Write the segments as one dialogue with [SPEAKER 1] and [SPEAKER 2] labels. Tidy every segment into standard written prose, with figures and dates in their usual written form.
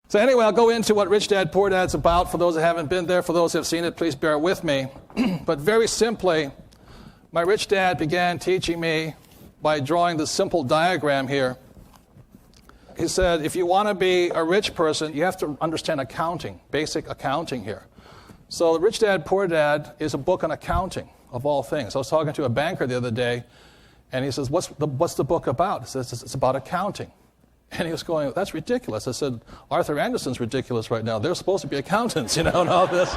[SPEAKER 1] So anyway, I'll go into what Rich Dad, Poor Dad's about. For those that haven't been there, for those who have seen it, please bear with me. But very simply, my rich dad began teaching me by drawing this simple diagram here. He said, if you want to be a rich person, you have to understand accounting, basic accounting here. So the Rich Dad, Poor Dad is a book on accounting, of all things. I was talking to a banker the other day, and he says, what's the book about? He says, it's about accounting. And he was going, that's ridiculous. I said, Arthur Andersen's ridiculous right now. They're supposed to be accountants, and all this.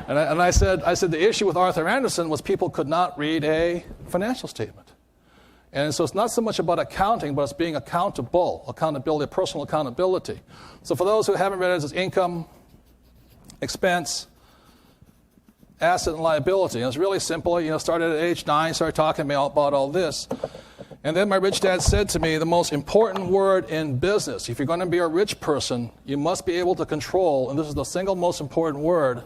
[SPEAKER 1] and I said, the issue with Arthur Andersen was people could not read a financial statement. And so it's not so much about accounting, but it's being accountable, accountability, personal accountability. So for those who haven't read it, it's income, expense, asset, and liability. And it's really simple. Started at age 9, started talking to me about all this. And then my rich dad said to me, the most important word in business, if you're going to be a rich person, you must be able to control, and this is the single most important word.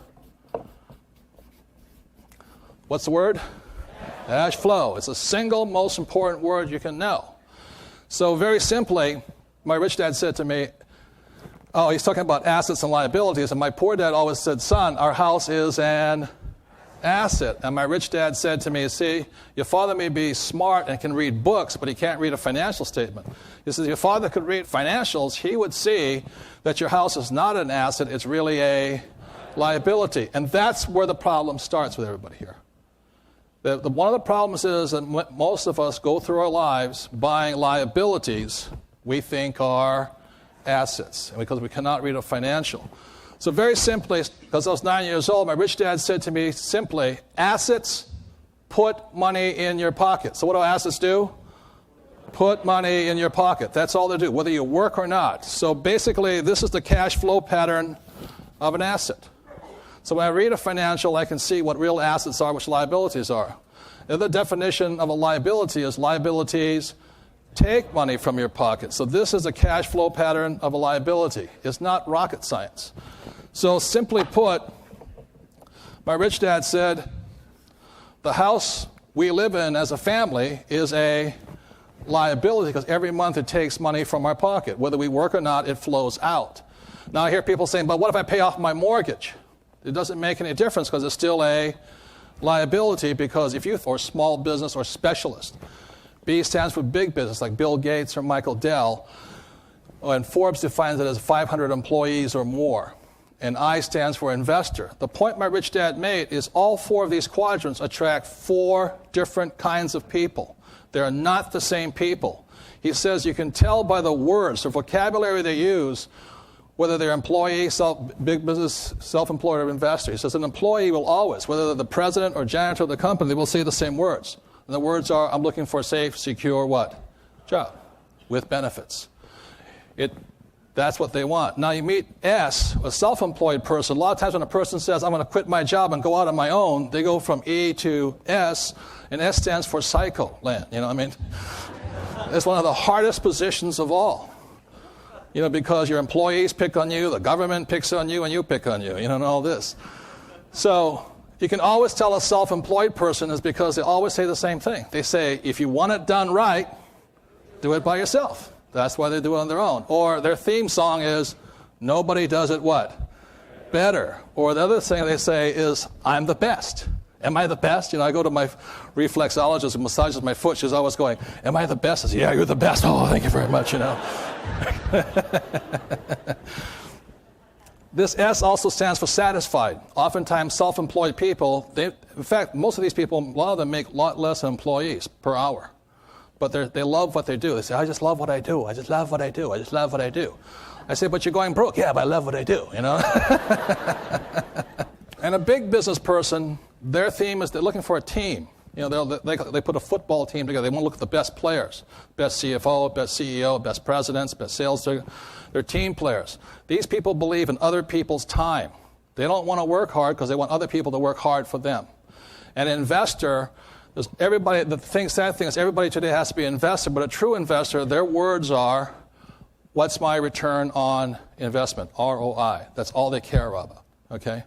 [SPEAKER 1] What's the word? Cash flow. It's the single most important word you can know. So very simply, my rich dad said to me, he's talking about assets and liabilities, and my poor dad always said, son, our house is an asset. And my rich dad said to me, see, your father may be smart and can read books, but he can't read a financial statement. He says, if your father could read financials, he would see that your house is not an asset, it's really a liability. And that's where the problem starts with everybody here. One of the problems is that most of us go through our lives buying liabilities we think are assets, because we cannot read a financial. So very simply, because I was 9 years old, my rich dad said to me simply, assets put money in your pocket. So what do assets do? Put money in your pocket. That's all they do, whether you work or not. So basically, this is the cash flow pattern of an asset. So when I read a financial, I can see what real assets are, which liabilities are. The other definition of a liability is liabilities take money from your pocket. So this is a cash flow pattern of a liability. It's not rocket science. So simply put, my rich dad said, the house we live in as a family is a liability because every month it takes money from our pocket. Whether we work or not, it flows out. Now I hear people saying, but what if I pay off my mortgage? It doesn't make any difference because it's still a liability, because if you or small business or specialist, B stands for big business, like Bill Gates or Michael Dell, and Forbes defines it as 500 employees or more. And I stands for investor. The point my rich dad made is all four of these quadrants attract four different kinds of people. They're not the same people. He says you can tell by the words, the vocabulary they use, whether they're employee, big business, self-employed, or investor. He says an employee will always, whether they're the president or janitor of the company, they will say the same words. And the words are, I'm looking for a safe, secure what? Job with benefits. That's what they want. Now you meet S, a self-employed person. A lot of times when a person says, I'm going to quit my job and go out on my own, they go from E to S, and S stands for psycho land. It's one of the hardest positions of all. Because your employees pick on you, the government picks on you, and you pick on you, and all this. So you can always tell a self-employed person is because they always say the same thing. They say, if you want it done right, do it by yourself. That's why they do it on their own. Or their theme song is, nobody does it what? Better. Or the other thing they say is, I'm the best. Am I the best? I go to my reflexologist who massages my foot. She's always going, am I the best? I say, yeah, you're the best. Oh, thank you very much, This S also stands for satisfied. Oftentimes, self-employed people, in fact, most of these people, a lot of them make a lot less than employees per hour. But they love what they do. They say, I just love what I do. I just love what I do. I just love what I do. I say, but you're going broke. Yeah, but I love what I do, And a big business person, their theme is they're looking for a team. They put a football team together. They want to look at the best players, best CFO, best CEO, best presidents, best sales. They're team players. These people believe in other people's time. They don't want to work hard because they want other people to work hard for them. An investor, sad thing is everybody today has to be an investor, but a true investor, their words are, what's my return on investment, ROI. That's all they care about, okay?